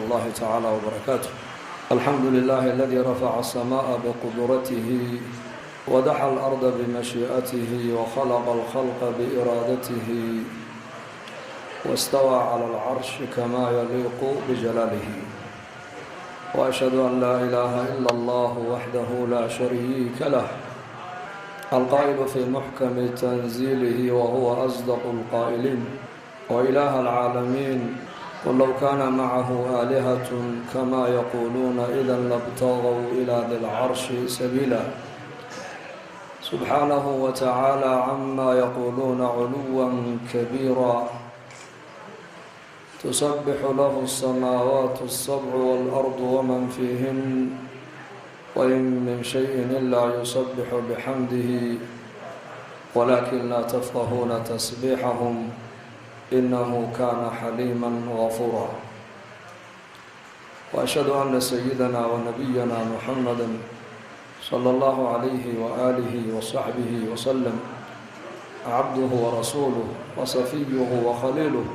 الله تعالى وبركاته. الحمد لله الذي رفع السماء بقدرته ودحى الأرض بمشيئته وخلق الخلق بإرادته واستوى على العرش كما يليق بجلاله. وأشهد أن لا إله إلا الله وحده لا شريك له القائل في محكم تنزيله وهو أصدق القائلين وإله العالمين قل لو كان معه آلهة كما يقولون إذا لابتغوا إلى ذي العرش سبيلا سبحانه وتعالى عما يقولون علوا كبيرا تسبح له السماوات السبع والأرض ومن فيهن وإن من شيء إلا يسبح بحمده ولكن لا تفقهون تسبيحهم إنه كان حليما غفورا. وأشهد أن سيدنا ونبينا محمدا صلى الله عليه وآله وصحبه وسلم عبده ورسوله وصفيه وخليله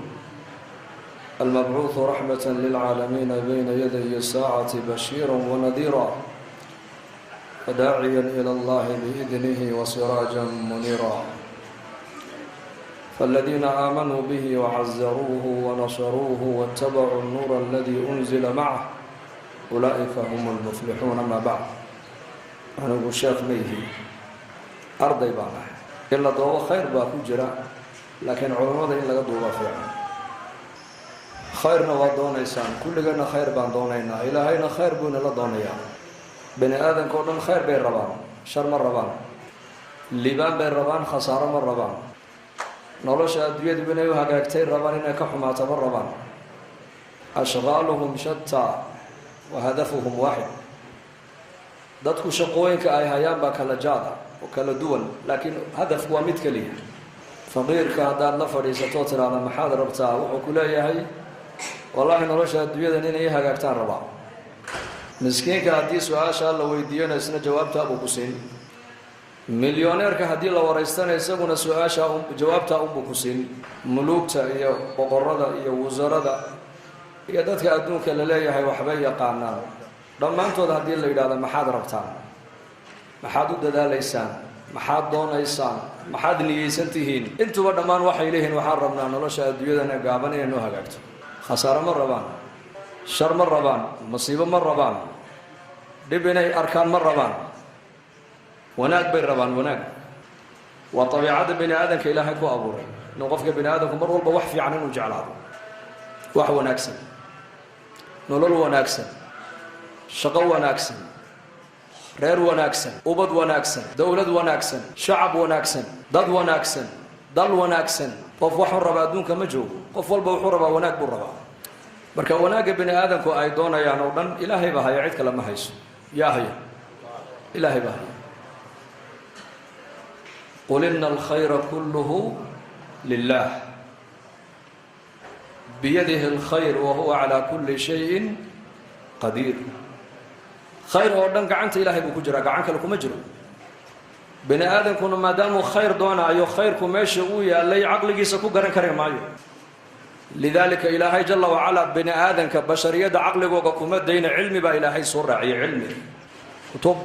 المبعوث رحمة للعالمين بين يدي الساعة بشيرا ونذيرا وداعيا إلى الله بإذنه وسراجا منيرا. فالذين آمنوا به وعزروه ونصروه واتبعوا النور الذي أنزل معه أولئك هم المفلحون. ما بعد أنا شيخ ميهي أرضي بانا إلا دوبا خير باكو جرا لكن علماء إلا دوبا فعلا خيرنا ودونيسان كلنا خير بان دونينا إلهينا خير بون لا دونيا بني آدم كلهم خير بين ربان شر مر ربان لبان بين ربان خسارة مر ربان nolosha adduunyadu inay u hagaagtay rabaan inay ka xumaato ma rabaan. ashqaaluhum shataa wa hadafuhum waaxid. dadku shaqooyinka ay hayaan baa kala jaada oo kala duwan laakiin hadafku waa mid kaliya. faqiirka haddaad la fadhiisato tiraahdo maxaad rabtaa wuxuu ku leeyahay wallaahi nolosha adduunyada inay hagaagtaan rabaa. miskiinka haddii su-aasha la weydiiyana isna jawaabta buu ku siin. milyoneerka haddii la waraystana isaguna su-aasha jawaabta unbuu ku siin. muluugta iyo boqorada iyo wasarada iyo dadka adduunka la leeyahay waxbay yaqaanaan dhammaantood haddii la yidhaahdo maxaad rabtaan, maxaad u dadaalaysaan, maxaad doonaysaan, maxaad niyeysan tihiin, intuba dhammaan waxay leeyihiin waxaan rabnaa nolosha adduunyadana gaaban inay noo hagaagto. khasaaro ma rabaan, shar ma rabaan, masiibo ma rabaan, dhib inay arkaan ma rabaan, wanaag bay rabaan. wanaag waa dabiicada bini aadamka ilaahay ku abuuray inuu qofka bini aadamku mar walba wax fiican inuu jeclaado, wax wanaagsan, nolol wanaagsan, shaqo wanaagsan, reer wanaagsan, ubad wanaagsan, dowlad wanaagsan, shacab wanaagsan, dad wanaagsan, dal wanaagsan. qof waxuu rabaa adduunka ma joogo, qof walba wuxuu rabaa wanaag buu rabaa. marka wanaagga bini aadamku ay doonayaan oo dhan ilaahay baa haya, cid kale ma hayso. yaa haya, ilaahay baa haya. قل إن الخير كله لله بيده الخير وهو على كل شيء قدير. خير ودن قعنت إلهي بكجرا قعنك لكم أجر. بني آدم كنا ما داموا خير دونا أيو خيركم ماشي ويا اللي عقلك يسكو قرن كريم مايو. لذلك إلهي جل وعلا بني آدم كبشرية عقلك وقكم دين علمي با إلهي صرعي علمي. كتب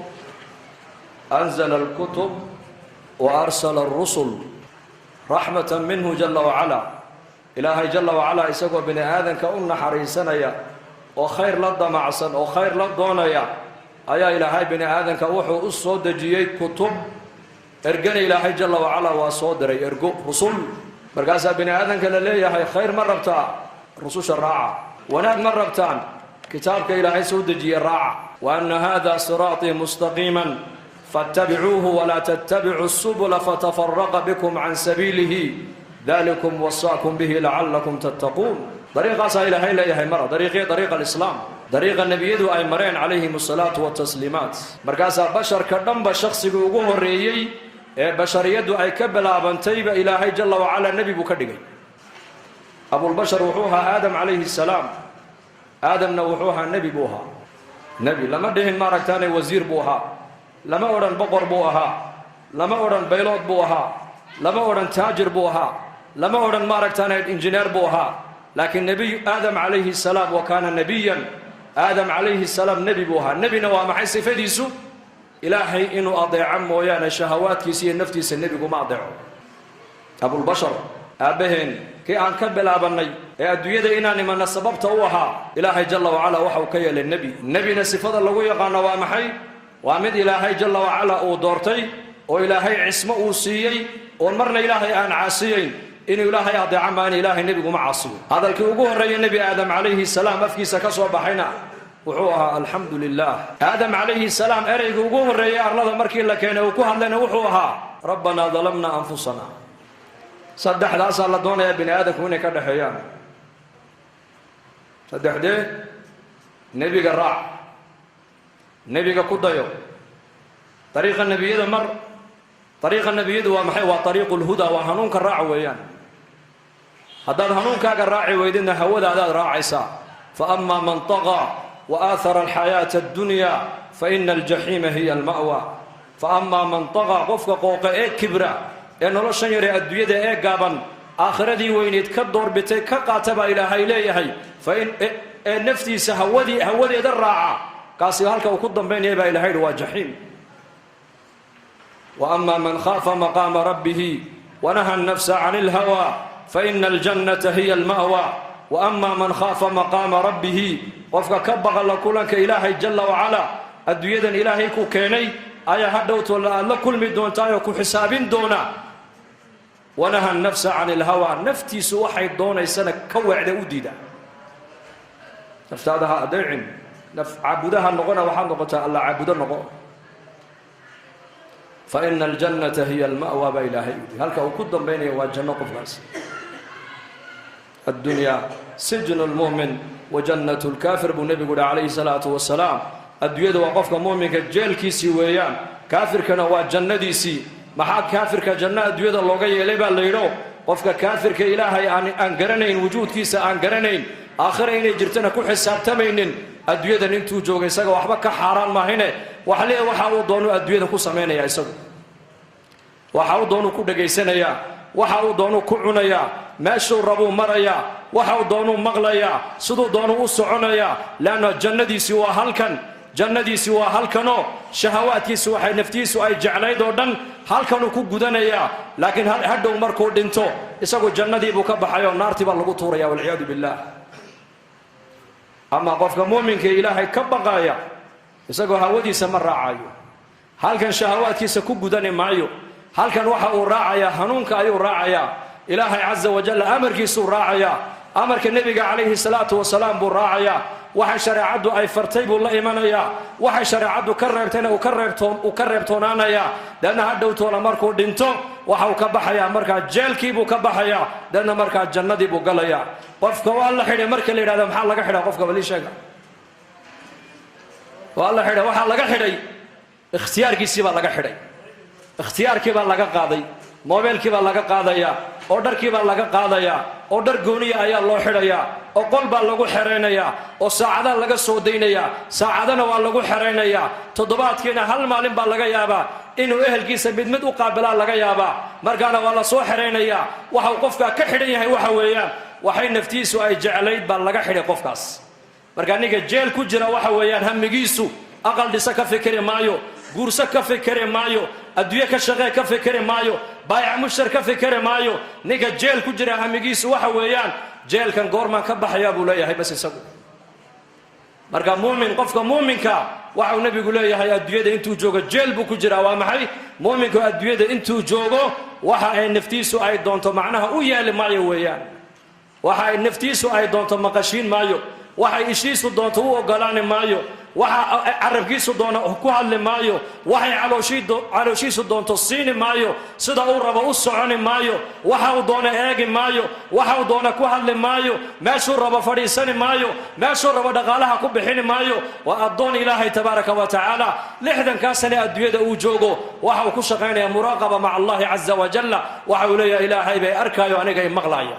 أنزل الكتب وأرسل الرسل رحمة منه جل وعلا. إلهي جل وعلا إسقوا بني آدم كأن حريسنا يا وخير لدى معصن وخير لدونا يا أيا إلهي بني آدم كأوحوا الصود جيي كتب إرجني إلهي جل وعلا وصودري إرجو رسل برجاسة بني آدم كلا ليه هاي خير مرة بتاع رسول الراعة وناد مرة بتاع كتابك إلهي سود جي الراعة وأن هذا صراطي مستقيما فاتبعوه ولا تتبعوا السبل فتفرق بكم عن سبيله ذلكم وصاكم به لعلكم تتقون. طريقة سائلة هي لا هي مرة طريق الإسلام طريق النبي يدو أي مرين عليهم الصلاة والتسليمات. مركزة بشر كدنب شخص يقوم الرئيي بشر يدو أي كبلا بنتيب إلهي جل وعلا النبي بكدقي. أبو البشر وحوها آدم عليه السلام. آدم نوحوها النبي بوها نبي لما دهن ماركتاني وزير بوها لما أوران بقر بوها لما أوران بيلوت بوها لما أوران تاجر بوها لما أوران ماركتاني إنجنير بوها لكن نبي آدم عليه السلام وكان نبيا آدم عليه السلام نبي بوها نبينا وما حي صفديسو إلهي إنه أضيع مويانا شهوات كيسي النفتيس النبي وما أضيعه أبو البشر أبهن كي أن كبل أبني أدوية إناني من السبب توها إلهي جل وعلا وحو كي للنبي النبي نصفة الله يقانا ومحي وامد إلهي جل وعلا أو دورتي وإلهي عصمه أوسيي ومرنا إلهي أن عاسيين إن إلهي أضيع ما أن إلهي النبي وما عاصي هذا الكيوغوه رأي النبي آدم عليه السلام أفكي سكسوا بحينا وحوها الحمد لله آدم عليه السلام أريد وقوم الرئي أرلاد مركي لكينا وكوها لنا وحوها ربنا ظلمنا أنفسنا صدح لا أسأل الله يا بني آدم كوني كده حيان صدح ده نبي قرع نبي قديو طريق النبي هذا مر طريق النبي هذا ومحي وطريق الهدى وهنون كالراع ويان هذا هنون كالراعي ويدن هودا هذا راعي سا فأما من طغى وآثر الحياة الدنيا فإن الجحيم هي المأوى فأما من طغى قفق قوق كبرى إن الله شنير الدنيا قابا آخر دي وين يتكدر بتك قاتب إلى هيليه فإن نفتي هودي درعا قاسي هالك وقدم بين يبا إلى هيل وجحيم وأما من خاف مقام ربه ونهى النفس عن الهوى فإن الجنة هي المأوى وأما من خاف مقام ربه وفق كبغ الله كلك إلهي جل وعلا الدويدا إلهي كوكيني آية هدوت ولا الله كل مدون تايو حساب دونا ونهى النفس عن الهوى نفتي سوحي دونا يسنة كوعد أوديدا نفتادها أدعم عبدها النغنى وحان نغتا الله عبد النغنى فإن الجنة هي المأوى بإلهي هل كوكدن بيني والجنة قفلاس الدنيا سجن المؤمن وجنة الكافر بالنبي عليه الصلاة والسلام الدنيا وقفك مؤمن كجيل كيسي ويان كافر كان هو جنة ديسي محا كافر كجنة الدنيا اللوغية ليبا الليلو قفك كافر كإلهي أنقرنين وجود كيسا أنقرنين آخرين جرتنا كل حساب تمينين الدنيا ننتو جوغي ساقا وحبك حاران ما هنا وحليه وحاو دونو الدنيا كو سمين يا إساقو وحاو دونو كو دقيسين يا وحاو دونو كو عنيا ماشو ربو مريا وحاو دونو مغليا سدو دونو سعنيا لأن جندي سوى هلكن جندي سوى هلكنو شهواتي سوى نفتي سوى جعلي دودن هلكنو كو غدنيا لكن هدو مركو دينتو اسغو جندي بو كبخايو نارتي با لغو توريا والعياذ بالله اما قفك مؤمن كإلهي كبقايا اسغو هودي سمراعايو هلكن شهواتي سكو غدني مايو هلكن waxa uu raacaya hanuunka ayuu raacaya ilaahay azza wa jalla amarkiisu raacaya amarka nabiga kaleeyhi salaatu wa salaam buu raacaya waxa shariicadu ay fartay buu la imanaya waxa shariicadu ka reebtayna uu ka reebtoonaanaya dana hadhow toona markuu dhinto waxa uu ka baxaya marka jeelkii buu ka baxaya dana marka jannadii buu galaya qofka waa la xidhay marka la yiraahdo maxaa laga xidhay qofka wali sheega waa la xidhay waxa laga xidhay ikhtiyarkiisa baa laga xidhay اختياركي با laga qaaday mobilkii ba laga qaadaya oo dharkii ba laga qaadaya oo dhar gooniya ayaa loo xidhaya oo qol ba lagu xireenaya oo saacada laga soo deynaya saacadana waa lagu xireenaya toddobaadkiina hal maalin ba laga yaaba inuu ehelkiisa mid u qaabila laga yaaba markaana waa la soo xireenaya waxa qofka ka xidhan yahay waxa weeyaan waxay naftiisu ay jecelayd ba laga xidhay qofkaas marka aniga jeel ku jira waxa weeyaan hamigiisu aqal dhisa ka fikri maayo guursa ka fikri maayo adduunyo ka shaqee ka fikri maayo baayac mushtar ka fikri maayo niga jeel ku jira hamigiisu waxa weeyaan jeelkan goorman ka baxaya buu leeyahay bas isagu marka muumin qofka muuminka waxa uu nabigu leeyahay adduunyada intuu joogo jeel buu ku jira waa maxay muuminka adduunyada intuu joogo waxa ay naftiisu ay doonto macnaha u yeeli maayo weeyaan waxa ay naftiisu ay doonto maqashiin maayo waxa ay ishiisu doonto u ogolaan maayo waxa arabkiisu doona ku hadli maayo waxay calooshiisu doonto siini maayo sida uu rabo u soconi maayo waxa uu doona eegi maayo waxa uu doona ku hadli maayo meeshuu rabo fadhiisani maayo meeshuu rabo dhaqaalaha ku bixini maayo waa adoon ilaahay tabaaraka wa tacaala lixdan ka sano adduunyada uu joogo waxa uu ku shaqeynaya muraaqaba maca allahi azza wa jalla waxa uu leeyahay ilaahay bay arkaayo aniga ay maqlaaya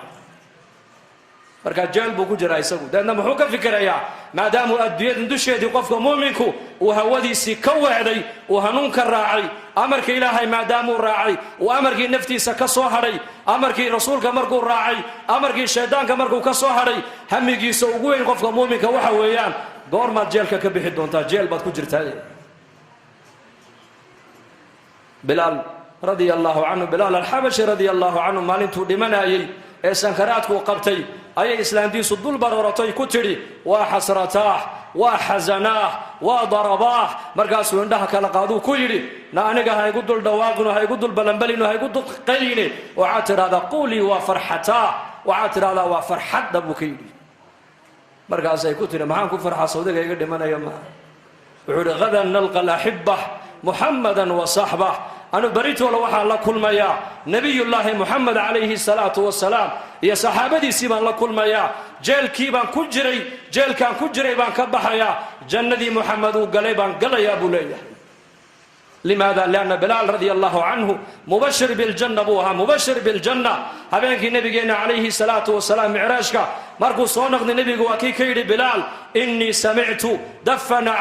marka jeel buu ku jiraa isagu dadna muxuu ka fikirayaa maadaama adduunyada dusheedii qofka muuminku uu hawadiisii ka weecday uu hanuunka raacay amarkii ilaahay maadaama uu raacay uu amarkii naftiisa ka soo hadhay amarkii rasuulka markuu raacay amarkii shaydaanka markuu ka soo hadhay hamigiisa ugu weyn qofka muuminka waxa weeyaan goormaad jeelka ka bixi doontaa jeel baad ku jirtaa bilaal radiyallahu anhu bilaal al-habashi radiyallahu anhu maalintuu dhimanayay ee sankaraadku qabtay ayay islaantiisu dul barooratay ku tidhi waa xasrataah waa xasanaah waa darabaah markaasuu indhaha kala qaaduu ku yidhi na aniga ha igu dul dhawaaqino ha igu dul balanbalino ha igu dul qayline waxaad tidhahdaa quulii waa farxataa waxaad tidhahdaa waa farxadda buu ka yidhi markaasay ku tidhi maxaan ku farxaa sawdiga iga dhimanayo maaha wuxuu yidhi gadan nalqa alaxibbah muxammadan wa saxbah anu baritoola waxaan la kulmayaa nebiyullaahi moxamed calayhi salaatu wasalaam iyo saxaabadiisii baan la kulmayaa jeelkii baan ku jiray jeelkaan ku jiray baan ka baxayaa jannadii moxamed uu galay baan galayaa buu leeyahay limaada lianna bilaal radia allahu canhu mubashir biljanna buu ahaa mubashir biljanna habeenkii nebigeenna calayhi salaatu wasalaam micraashka markuu soo noqday nebigu waa kii ka yidhi bilaal innii samictu dafana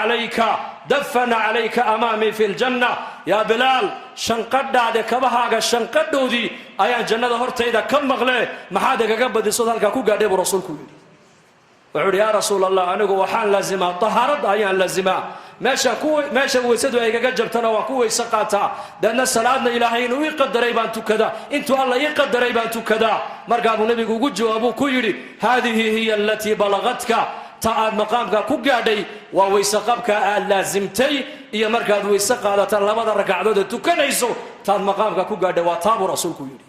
calayka amaamii fi ljanna yaa bilaal shanqadhaade kabahaaga shanqadhoodii ayaan jannada hortayda ka maqle maxaad igaga badisood halkaa ku gaadhay buu rasuulku yidhi wuxuu yidhi yaa rasuul allah anigu waxaan laazimaa tahaaradda ayaan laazimaa meesha weysadu ay igaga jabtana waan ku weyse qaataa deedna salaadna ilaahay inuu ii qadaray baan tukadaa intuu alla ii qadaray baan tukadaa markaa buu nebigu ugu jawaabuu ku yidhi haadihi hiya alatii balagatka ta aad maqaamka ku gaadhay waa weyse qabka aad laasimtay iyo markaad weyse qaadata labada ragcadood ee tukanayso taad maqaamka ku gaadhay waa taabuu rasuulku yidhi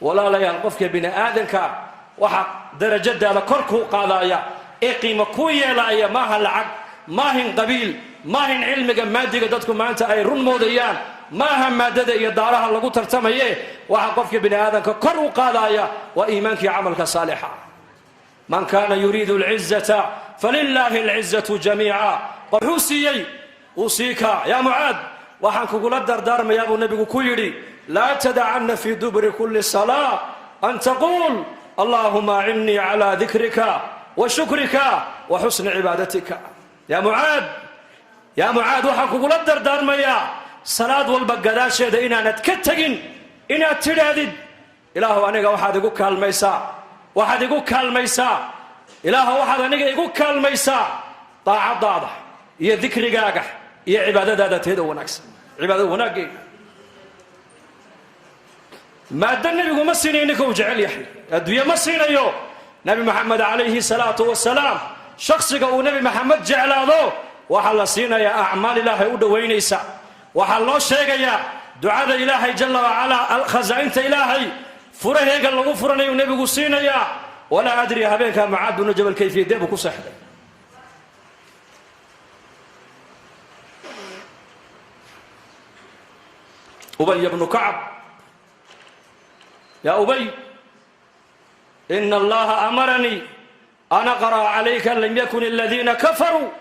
walaalayaal qofka bini aadanka waxa darajadaada kor kuu qaadaya ee qiimo kuu yeelaya maaha lacag maahin qabiil maahin cilmiga maadiga dadku maanta ay run moodayaan maaha maadada iyo daaraha lagu tartamaye waxa qofka bini aadanka kor u qaadaya waa iimaankii camalka saalixa man kaana yuriidu alcizata falilaahi alcizatu jamiica qofxuu usiika yaa mucaad waxaan kugula dardaarmayaa buu nebigu ku yidhi laa tadacanna fii duburi kulli salaa an taquul allahuma acinnii calaa dikrika wa shukrika wa xusni cibaadatika yaa mucaad waxaan kugula dardaarmayaa salaad walba gadaasheeda inaanad ka tegin inaad tidhaahdid ilaahu aniga waxaad igu kaalmaysaa ilaahu waxaad aniga igu kaalmaysaa daacadaada iyo dikrigaaga iyo cibaadadaada teeda wanaagsan cibaadada wanaaggeega maada nebigu ma siinayo ninka uu jecel yahay adduunye ma siinayo nebi maxamed calayhi salaatu wasalaam shaksiga uu nebi maxamed jeclaado waxaa la siinayaa acmaal ilaahay u dhowaynaysa waxaa loo sheegayaa ducada ilaahay jalla wacalaa khasaa'inta ilaahay furaheega lagu furanayu nebigu siinayaa walaa adri habeenkaa mucaad binu jabal kayfiyadee buu ku seexday ubay bnu kacab yaa ubay ina allaha amaranii an aqra'a calayka lam yakun aladiina kafaruu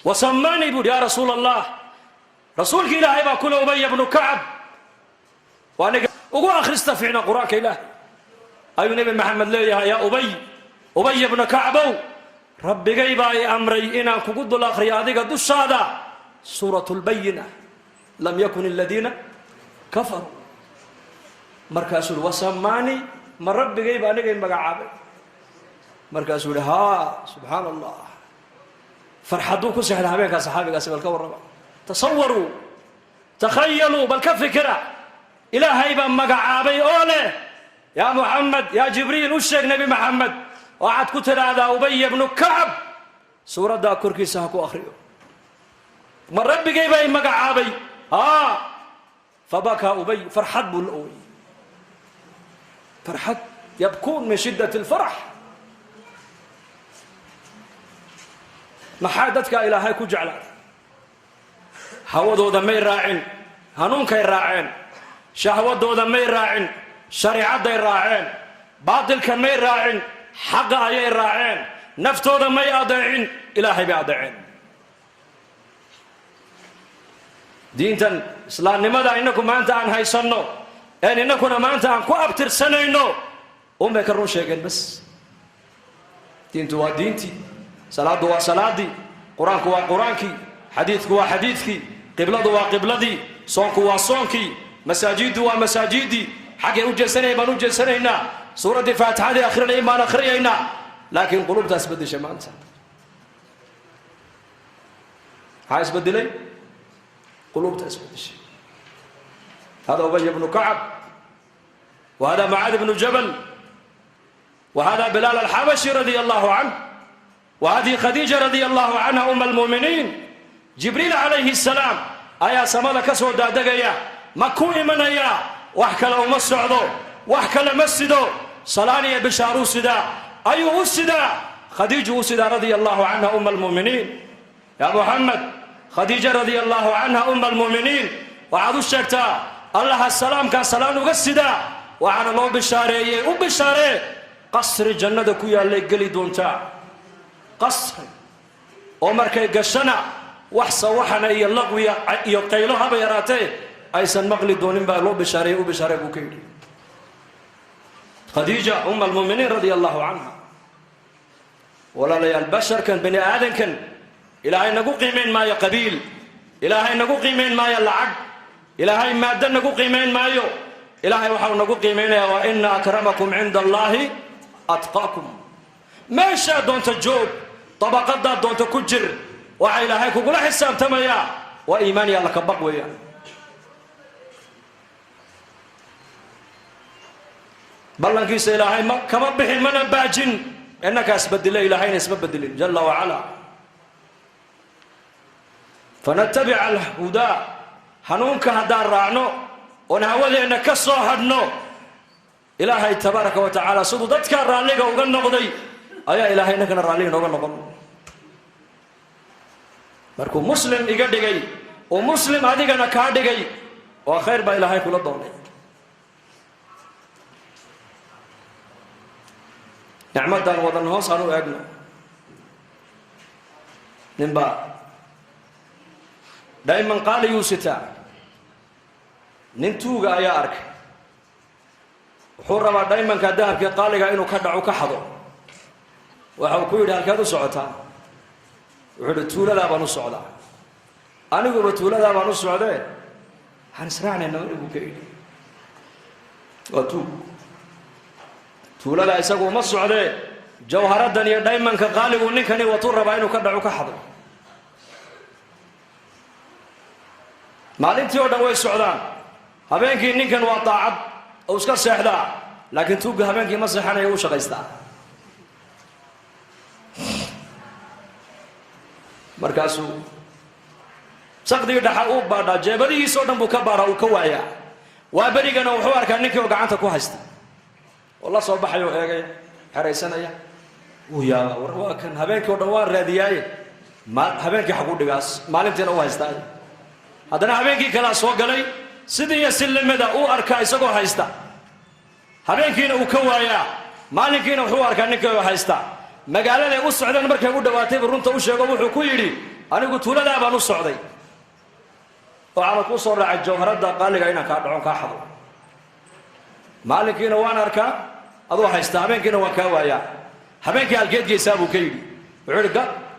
wasamaanii buuhi yaa rasuula allah rasuulka ilaahay baa kule ubay bnu kacab waa niga ugu akhrista fiicna qur-aanka ilaahay ayuu nebi maxamed leeyahay yaa ubay bnu kacbow rabbigay baa i amray inaan kugu dul akhriyo adiga dushaada suuratu lbayina lam yakun aladiina kafaruu markaasuu yidhi wasamaanii ma rabbigay baa aniga i magacaabay markaasuu yidhi haa subxaana allah farxadduu ku seexda habeenkaa saxaabigaasi bal ka warrama tasawaruu takhayaluu bal ka fikira ilaahay baa magacaabay oo leh yaa muxamed yaa jibriil u sheeg nebi maxamed waxaad ku tidhaahdaa ubay bnu kacab suuraddaa korkiisa ha ku akhriyo ma rabbigay baa i magacaabay haa fabakaa ubay farxad buu la ooyey farxad yabkuun min shiddat alfarax maxaa dadka ilaahay ku jeclaaday hawadooda may raacin hanuunkay raaceen shahwadooda may raacin shariicadday raaceen baatilka may raacin xaqa ayay raaceen naftooda may adeecin ilaahay bay adeeceen diintan islaamnimada inaku maanta aan haysanno إنكم ما أنت عن كواب ترسنينو أمي كرون شيئين بس دينتو ودينتي صلاة دوا صلاتي قرآن كوا قرآنكي حديث كوا حديثكي قبلة دوا قبلتي صون كوا صونكي مساجد دوا مساجدي حاجة وجه سنة ما وجه سنة سورة الفاتحة هذه آخر الإيمان آخرينا لكن قلوب تسبد شمانتا عايز بدلي قلوب تسبد شيء هذا أبي بن كعب وهذا معاذ بن جبل وهذا بلال الحبشي رضي الله عنه وهذه خديجة رضي الله عنها أم المؤمنين جبريل عليه السلام أيا سمالك سودا دقيا مكوي من أيا وحكى له مسعدو وحكى له مسدو صلاني بشارو سدا أيوه سدا خديجة سدا رضي الله عنها أم المؤمنين يا محمد خديجة رضي الله عنها أم المؤمنين وعدو الشكتا الله السلام كان سلام وقصدا وعلى الله بشاري وبشاري قصر الجنة كويا اللي قلي دونتا قصر عمر كي قشنا وحصى وحنا يلغوي يقيلها بيراتي أيسن مغلي دونين بالله بشاري وبشاري بوكيل خديجة أم المؤمنين رضي الله عنها ولا لي البشر كان بني آدم كان إلهي نقو قيمين ما يقبيل إلهي نقو قيمين ما يلعب إلهي ما دن نقو قيمين ما يو إلهي وحاو نقو قيمين وإن أكرمكم عند الله أتقاكم ما شاء دون تجوب طبقات دون تكجر وعي إلهي كقول حساب تميا وإيماني الله كبقويا بلنكيس إلهي كما بحين من باجن إنك أسبدل إلهي أسبدل جل وعلا فنتبع الهدى حنونك هدار رعنو ونهولي إنك صاحبنو إلهي تبارك وتعالى صدودتك الراليق وغن نقضي أيا إلهي إنك الراليق وغن نقضي مركو مسلم إيقادي ومسلم هذيك أنا كادي وخير با إلهي كل الضوني نعمدان وضن هوس أنو أجنا نبا دائما قال يوستا ننتوغا يا أرك وحورما دائما كدهر كي قال إنه كدعو كحضو وحو كويد هالكادو سعوتا وحدو تولا لا بانو سعودا أنا قلت تولا لا بانو سعودا هنسرعني النور بكيد وتوب تولا لا يسقو مصر عليه جوهر الدنيا دائما كقالب ونكني وطر بينه كدعو كحضر مالنتي ودوي السعودان هبينك نكن وطاعب او اسكر سيحدا لكن توق هبينك مسحنا يو شقيستا مركاسو سقدي دحا او بادا جيبدي سو دنبو كبارا او كوايا وابريغنا وحو اركا نكي وغانتا كو هيستا والله صوب حيو ايغاي حريسانيا ويا وروا كان هبينك ودوار رادياي ما هبينك حقو دغاس مالنتينا او هيستا هذا هبينك كلا سو غلاي سيدي سلمدا او اركا اسغو هيستا هبينكينا او كوايا مالنكينا وحو اركا نكي هيستا magaalada u socdaan markay u dhawaatay runta u sheego wuxuu ku yiri anigu tuulada baan u socday oo aan ku soo raacay jawharada qaaliga inaan ka dhacon ka xado maalinkiina waan arkaa adoo haysta habeenkiina waan ka waaya habeenkii algeedgiisa buu ka yiri wuxuu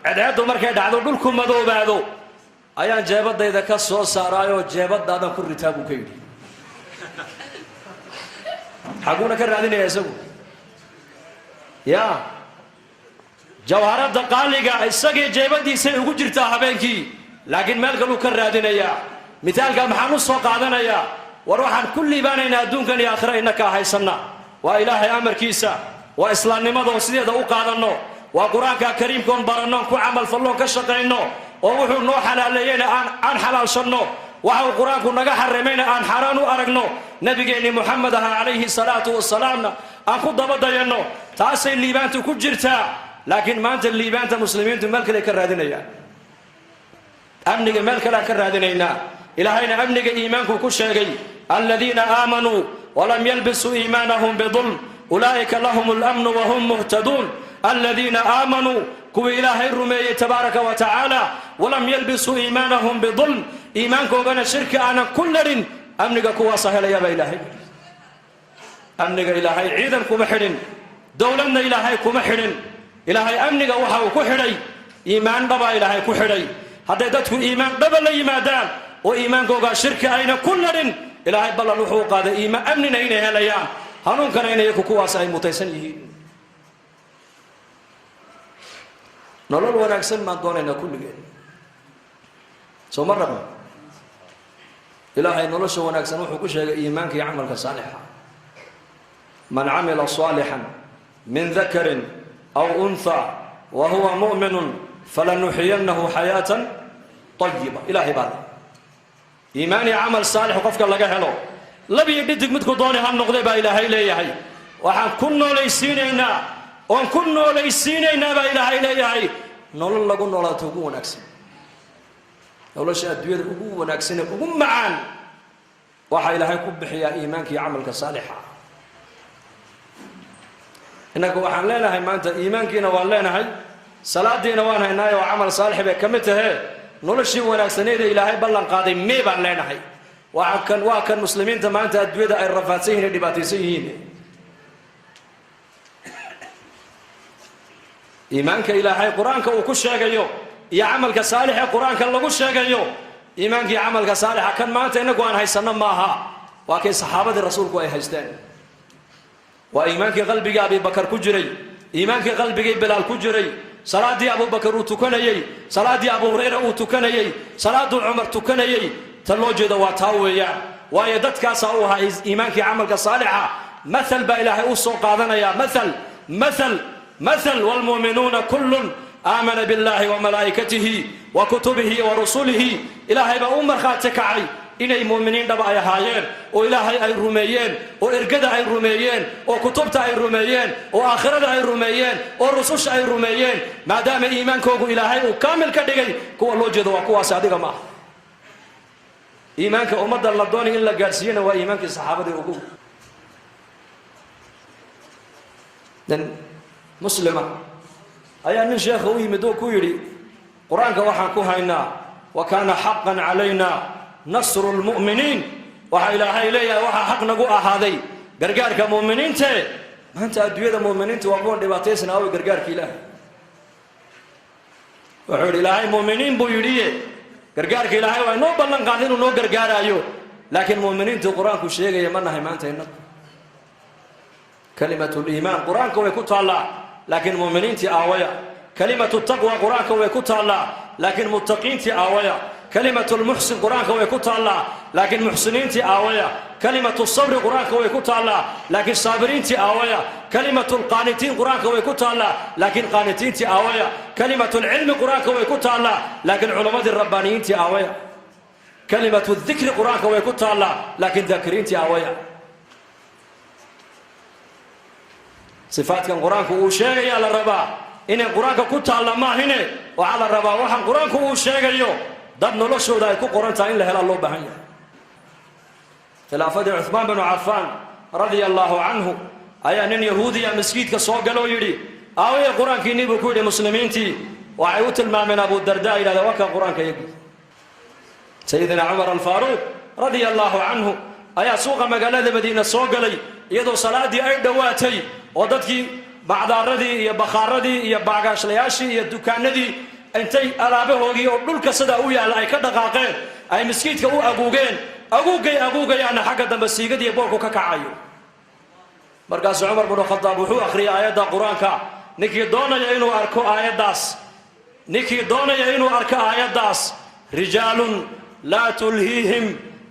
cadceedu markay dhacdo dhulku madoobaado ayaan jeebadayda ka soo saaraayo jeebadaada ku ritaa buu ka yiri xaguna ka raadinaya isagu yaa jawharada qaaliga isagii jeebadiisa ugu jirtaa habeenkii laakiin meel kale uu ka raadinaya mithaalka maxaan u soo qaadanaya war waxaan kulli baanayna adduunkan iyo aakhira inaka haysanna waa ilaahay amarkiisa waa islaamnimada sideeda u qaadano waa quraanka kariimkoon barano ku amal fallo ka shaqeyno oo wuxuu noo xalaaleeyay aan xalaalshanno waxa uu quraanku naga xareemayna aan xaraan u aragno nabigeeni muhammad alayhi salatu wassalaam aan ku dabadayno taasay liibaantu ku jirtaa لكن ما أنت اللي بانت مسلمين تملك لك الرادنية أمنك ملك لك الرادنية إلهينا أمنك إيمانك كل شيء الذين آمنوا ولم يلبسوا إيمانهم بظلم أولئك لهم الأمن وهم مهتدون الذين آمنوا كو إلهي الرمي تبارك وتعالى ولم يلبسوا إيمانهم بظلم إيمانك وغنى شرك أنا كل أمنك كوا صهل يا إلهي amniga ilaahay ciidan kuma xidhin dowladna ilaahay kuma xidhin ilaahay amniga waxa uu ku xidhay iimaan dhaba ilaahay ku xidhay hadday dadku iimaan dhaba la yimaadaan oo iimaankooga shirki ayna ku ladhin ilaahay ballan wuxuu qaaday iimaan amnina inay helayaan hanuunkana inay kuwaas ay mutaysan yihiin nolol wanaagsan maan doonaynaa kulligeen soo ma rabno ilaahay nolosha wanaagsan wuxuu ku sheegay iimaanka iyo camalka saalixa man camila saalixan min dakarin aw untha wa huwa mu'minun falanuxiyannahu xayaatan tayiba ilaahay baa iimaan iyo camal saalix qofka laga helo labiyo dhidig midku doonay ha noqday baa ilaahay leeyahay waxaan ku noolaysiinaynaa oon ku noolaysiinaynaa baa ilaahay leeyahay nolol lagu noolaato ugu wanaagsan nolosha adduunyada ugu wanaagsan ugu macaan waxaa ilaahay ku bixiyaa iimaanka iyo camalka saalixa innaga waxaan leenahay maanta iimaankiina waan leenahay salaadiina waan haynaayo oo camal saalix bay ka mid tahee noloshii wanaagsaneeda ilaahay ballan qaaday mee baan leenahay waa kan muslimiinta maanta adduunyada ay rafaadsan yihiin dhibaataysan yihiin iimaanka ilaahay qur-aanka uu ku sheegayo iyo camalka saalixa qur-aanka lagu sheegayo iimaanka iyo camalka saalixa kan maanta inagu aan haysano maaha waa kay saxaabadii rasuulku ay haysteen waa iimaankii qalbigii abibakar ku jiray iimaankii qalbigii bilaal ku jiray salaadii abubakar uu tukanayey salaadii abu hurayra uu tukanayey salaaduu cumar tukanayey ta loo jeeda waa taa weeyaan waayo dadkaasaa u ahaa iimaankii camalka saalixa mathal baa ilaahay u soo qaadanayaa mathal waalmu'minuuna kullun aamana billahi wa malaa'ikatihi wa kutubihi wa rusulihi ilaahay baa u markhaati kacay inay mu'miniin dhaba ay ahaayeen oo ilaahay ay rumeeyeen oo ergada ay rumeeyeen oo kutubta ay rumeeyeen oo aakhirada ay rumeeyeen oo rususha ay rumeeyeen maadaama iimaankoogu ilaahay uu kaamil ka dhigay kuwa loo jeedo waa kuwaas adiga ma aha iimaanka ummadda la doonay in la gaadhsiiyana waa iimaankii saxaabadii ugu dan muslima ayaa nin sheekha u yimid oo ku yidhi qur-aanka waxaan ku haynaa wa kaana xaqan calayna nasru lmu'miniin waxaa ilaahay leeyahay waxaa xaq nagu ahaaday gargaarka mu'miniinte maanta adduunyada mu'miniinta waa kuwan dhibaataysan aaway gargaarka ilaahay wuxuu yidhi ilaahay mu'miniin buu yidhiye gargaarka ilaahay waa inoo ballan qaaday inuu noo gargaaraayo laakiin mu'miniintu qur-aanku sheegaya ma nahay maanta innagu kalimatu liimaan qur-aanka way ku taallaa laakiin mu'miniintii aawaya kalimatu taqwa qur-aanka way ku taallaa laakiin muttaqiintii aawaya kalimatu lmuxsin qur-aanka way ku taallaa laakiin muxsiniintii aawaya kalimatu sabri qur-aanka way ku taallaa laakiin saabiriintii aawaya kalimatu lqaanitiin qur-aanka way ku taallaa laakiin qaanitiintii aawaya kalimatu lcilmi qur-aanka way ku taallaa laakiin culammadii rabbaaniyiintii aawaya kalimatu dikri qur-aanka way ku taallaa laakiin daakiriintii aawaya sifaadkan qur-aanku uu sheegayaa la rabaa inay qur-aanka ku taalla maahine waxaa la rabaa waxaan qur-aanku uu sheegayo dad noloshooda ay ku qoran tahay in la helaa loo baahan yahay khilaafadii cuhmaan binu cafaan radia allaahu canhu ayaa nin yahuudiya maskiidka soo galo oo yidhi aawaya qur-aankiinnii buu ku yidhi muslimiintii waxay u tilmaameen abudarda yidhahda waa kan qur-aanka yagi sayidina cumar alfaaruuq radia allaahu canhu ayaa suuqa magaalada madiina soo galay iyadoo salaadii ay dhowaatay oo dadkii bacdaaradii iyo bakhaaradii iyo baagaashlayaashii iyo dukaanadii intay alaabahoogii oo dhulka sidaa u yaalla ay ka dhaqaaqeen ay maskiidka u aguugeen aguugayaana xagga dambe siigadiiyo boolku ka kacayo markaasuu cumar binu khadaab wuxuu akhriyay aayadda qur-aanka ninkii doonaya inuu arko aayaddaas rijaalun laa tulhiihim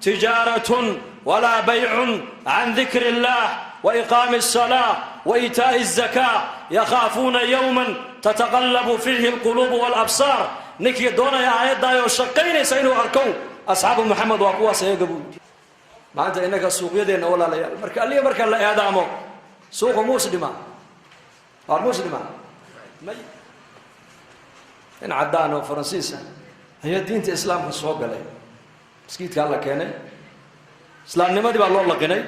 tijaaratun walaa baycun can dikri illaah وإقام الصلاة وإيتاء الزكاة يخافون يوما تتقلب فيه القلوب والأبصار نكي دونا يا آيات دايو شقين سينو أركو أصحاب محمد وقوة سيقبو ما أنت إنك السوق يدين ولا ليال مركا ليه مركا لا يدعمو سوق مسلمة إن عدانو فرنسيسا هي دينة إسلام في السوق لي مسكيت قال لك يعني إسلام نمدي بالله لقيني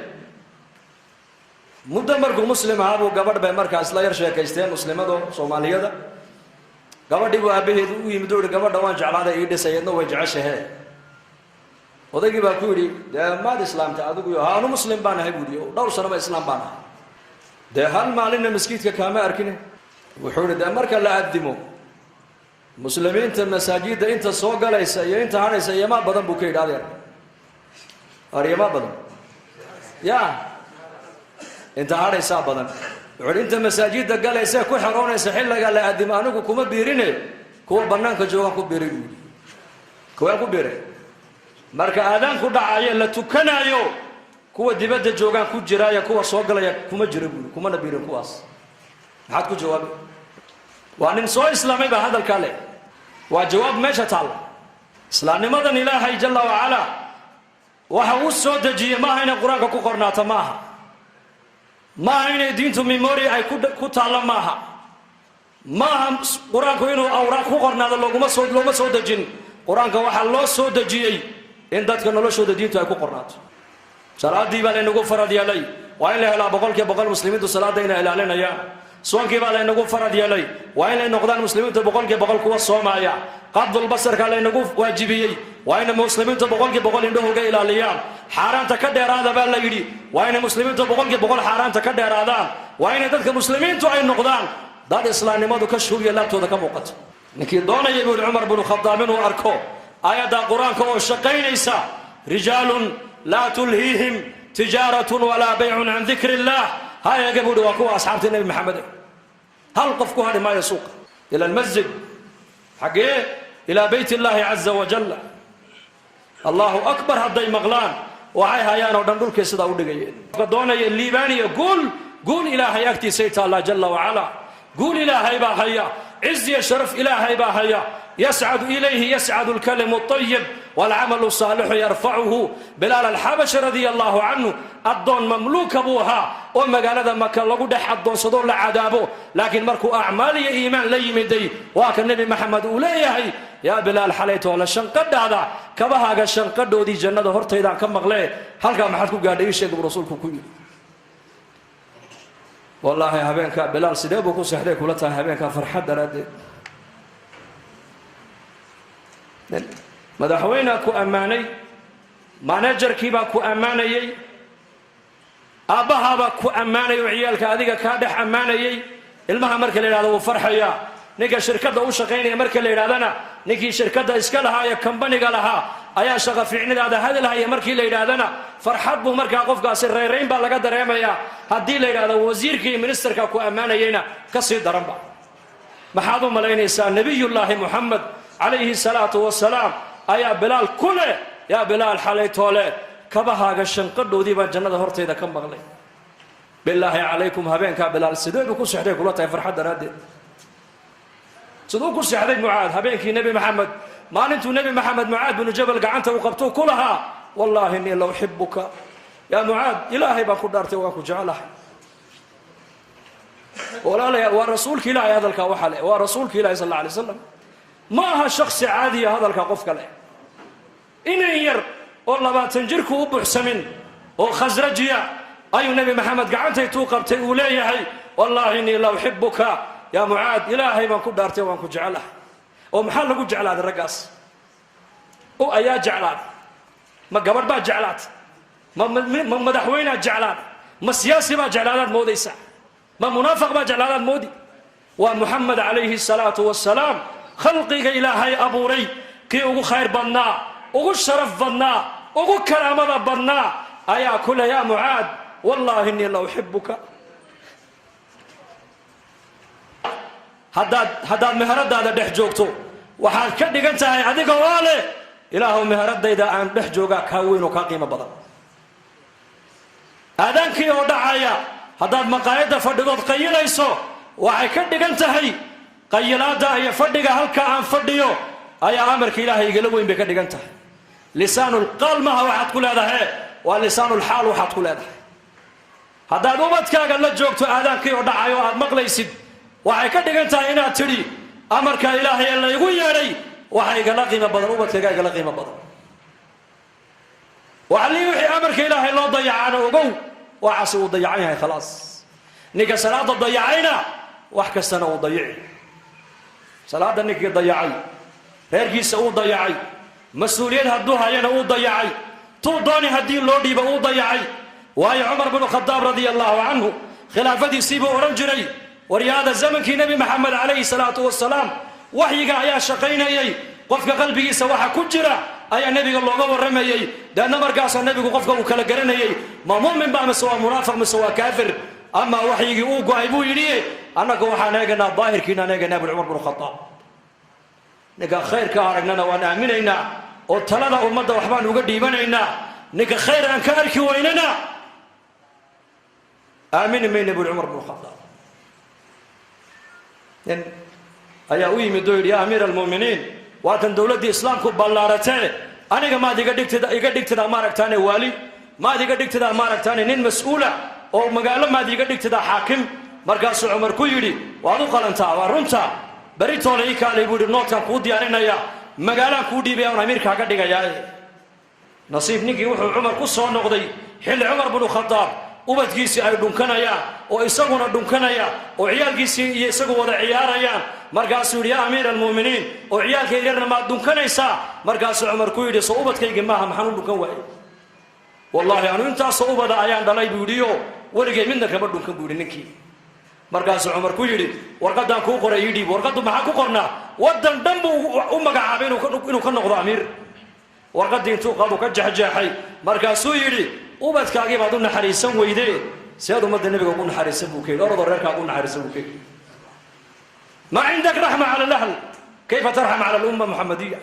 muddo markuu muslim ahaa buu gabadh bay markaas la yar sheekaysteen muslimado soomaaliyada gabadhii buu aabaheedu u yimid oo yidhi gabadha waan jeclaaday ii dhisayadna way jeceshahee odaygii baa ku yidhi dee maad islaamtay adigu haanu muslim baan ahay buu yidhi dhowr sanaba islaam baan ahay dee hal maalinna masjidka kaama arkine wuxuu yidhi dee marka la addimo muslimiinta masaajidda inta soo galaysa iyo inta hadhaysa yamaa badan buu ka yidhi adeer aryamaa badan ya inta hadhaysaa badan wuxuu inta masaajidda galaysa ku xeroonaysa xilliga la addimo anigu kuma biirine kuwa bannaanka joogaan ku biiray buu yidhi kuwaan ku biiray marka aadaanku dhacayo la tukanayo kuwa dibadda joogaan ku jiraya kuwa soo galaya kuma jira buu kumana biirin kuwaas maxaad ku jawaabi waa nin soo islaamay baa hadalkaa leh waa jawaab meesha taalla islaamnimadan ilaahay jalla wacala waxa uu soo dejiyey maaha inay qur-aanka ku qornaato maaha maaha inay diintu memory ay ku taalla maaha maaha qur-aanku inuu awraaq ku qornaado looma soo dejin qur-aanka waxaa loo soo dejiyey in dadka noloshooda diintu ay ku qornaato salaadii baa laynagu farad yeelay waa in la helaa 100% muslimiintu salaada inay ilaalinayaan soonkii baa laynagu farad yeelay waa inay noqdaan muslimiintu 100% kuwa soomaya qadul basarka laynagu waajibiyey waa in muslimiintu 100% indhahooga ilaaliyaan xaaraanta ka dheeraada baa la yidhi waa in muslimiintu 100% xaaraanta ka dheeraadaan waa in dadka muslimiintu ay noqdaan dad islaamnimadu ka shuuriya laabtooda ka muuqato ninkii doonaya ibn Umar ibn Khattab inuu arko ayada quraanka oo shaqaynaysa rijaalun la tulhihim tijaratun wala bay'un an dhikrillah haya gabadhu waa kuwa asxaabta nabi maxamed hal qof ku hadhi maayo suuqa ila almasjid xagee ila bayt allah azza wa jalla allahu akbar haday maqlaan waxay hayaan oo dhan dhulka sida u dhigayeen doonaya liibaaniya guul ilaahay agtiisa taala jalla wa ala guul ilaahay baa haya عز يا شرف إلهي باهيا يسعد إليه يسعد الكلم الطيب والعمل الصالح يرفعه بلال الحبش رضي الله عنه الضون مملوك أبوها وما قال هذا ما كان لقود حد صدور لعذابه لكن مركو أعمالي إيمان لي من دي وكان النبي محمد أوليه يا بلال حليته ولا شنقد هذا كبها قال شنقد ودي جنة هرت إذا كم مغلي هل كان محدكم قاعد يشيك برسولكم كل والله يا هبينك بلال سيدابك وسحريك ولا تها هبينك فرحة درادي مدحوينا كو أماني مانجر كيبا كو أماني أباها با كو أماني وعيالك هذيك كادح أماني المها مركل إلى هذا وفرحة يا نيجا شركة وشقيني مركل إلى هذا نيجي شركة إسكالها يا كمباني قالها أيا شغف عند هذا هي مركل إلى هذا فرحت بو مركا قفقا سريرين با لغا دريميا هدي لا يراده وزيركي منستركا كو امانينا كسي درنبا محاضو ملينيسا نبي الله محمد عليه الصلاه والسلام ايا بلال كله يا بلال حليتوله كبهاغا شنقدودي با جنده هورتيدا كم مقلي بالله عليكم هبينكا بلال سيدو كو سخدي كولا تاي فرحه درادي سيدو كو سخدي معاذ هبينكي نبي محمد ما انتو نبي محمد معاذ بن جبل قعنته وقبتو كلها والله إني لو أحبك يا معاذ إلهي باكو دارتي واكو جعله ولا لا ورسولك إلهي هذا الكوحل ورسولك إلهي صلى الله عليه وسلم ما ها شخص عادي هذا الكقف كله إن ير والله ما تنجركوا بحسمين وخزرجيا أي النبي محمد قعنتي توقبتي وليه والله إني لو أحبك يا معاذ إلهي باكو دارتي واكو جعله ومحل لقو جعل هذا الرقاص وأيا جعلان ما قبر با جعلات ما مدحوينا جعلات ما سياسي با جعلات موديسا ما منافق با جعلات مودي ومحمد عليه الصلاة والسلام خلقك إلهي أبو ري كي أغو خير بنا أغو شرف بنا أغو كرامة بنا أيا كل يا معاذ والله إني لو أحبك هداد مهرد هذا دح جوكتو وحال كدق انت هذيك والي إلهو مهرديدا aan dhex jooga ka weyn oo ka qiimo badan aadankii oo dhacaya hadaad maqaayada fadhigood qayilayso waxay ka dhigan tahay qayilaada ay fadhiga halka aan fadhiyo ay amarka Ilaahay igala weyn bay ka dhigan tahay lisaanul qalma waxaad ku leedahay waa lisaanul haal waxaad ku leedahay hadaad ubadkaaga la joogto aadankii oo dhacayo aad maqlaysid waxay ka dhigan tahay inaad tiri amarka Ilaahay la igu yeeray waxay igala qiimo badan ubadkayga igala qiimo badan وعلي وحي أمرك إلهي لو ضيعنا وقو وعسى وضيعيها خلاص نيكا صلاة ضيعينا وحكا السنة وضيعي صلاة نيكا ضيعي هيركي سوو ضيعي mas-uuliyad hadduu hayana uu dayacay tuu dooni haddii loo dhiibo uu dayacay waayo cumar binu khadaab radia allahu canhu khilaafadiisii buu odhan jiray waryaada zamankii nebi maxamed calayhi salaatu wasalaam waxyiga ayaa shaqaynayay qofka qalbigiisa waxa ku jira ayaa nebiga looga warramayey deedna markaasaa nebigu qofka uu kala garanayay ma mu'min baa mise waa munaafiq mise waa kaafir amaa waxyigii uu go-ay buu yidhi annagu waxaan eegaynaa daahirkiinaan eegaynaa bui cumar binu khadaab ninka khayrka aragnana waan aaminaynaa oo talada ummadda waxbaan uga dhiibanaynaa ninka khayr aan ka arki weynana aamini mayna bui cumar binu khadaab nin ayaa u yimid oo yidhi yaa amiira almu'miniin waatan dowladdii islaamku ballaaratee aniga maad iga dhigtidaa maaragtaane waali maad iga dhigtidaa maaragtaane nin mas-uula oo magaalo maad iga dhigtidaa xaakim markaasuu cumar ku yidhi waad u qalantaa waa runta beritoole ii kaalay buu yidhi noodkaan kuu diyaarinaya magaalaan kuu dhiibaya un amiirkaaga dhigayaa nasiib ninkii wuxuu cumar ku soo noqday xilli cumar binu khadaab ubadkiisii ay dhunkanayaan oo isaguna dhunkanaya oo ciyaalkiisii iyo isagu wada ciyaarayaan markaasuu yidhi yaa amiira almu'miniin oo ciyaalkayga yarna maad dhunkanaysaa markaasuu cumar ku yidhi soo ubadkayga maaha maxaan u dhunkan waayey wallaahi anu intaasoo ubada ayaan dhalay buu yidhi oo weligay midna kama dhunkan buu yidhi ninkii markaasuu cumar ku yidhi warqaddaan kuu qoray ii dhiib warqaddu maxaa ku qornaa waddan dhan buu u magacaabay inuu ka noqdo amiir warqaddii intuu qaadu ka jexjeexay markaasuu yidhi ubadkaagii baad u naxariisan weyde seed ummadda nebiga ugu naxariisan buu kayidhi orodoo reerkaaga u naxariisan buu kayidhi maa cindak raxma cala alahl kayfa tarxam cala alumma muxamadiya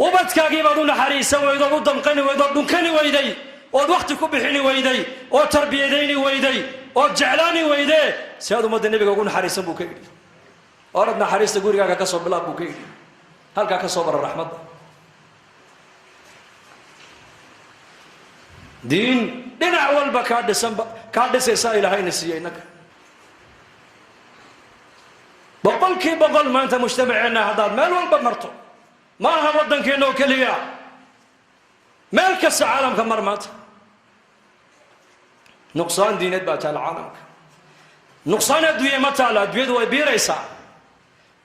ubadkaagii baad u naxariisan weyde ood u damqani weyde ood dhunkani weyday ood wakhti ku bixini weyday ood tarbiyadayni weyday ood jeclaani weyde seed ummadda nebiga ugu naxariisan buu ka yidhi orad naxariista gurigaaga ka soo bilaab buu ka yidhi halkaa ka soo bara raxmadda diin dhinac walba kaa dhisaysaa ilaahayna siiya innaka boqolkii boqol maanta mujtamaceenna haddaad meel walba marto ma aha waddankeenna oo keliya meel kasta caalamka mar maanta nuqsaan diineed baa taala caalamka nuqsaan adduunye ma taala adduunyadu way biiraysaa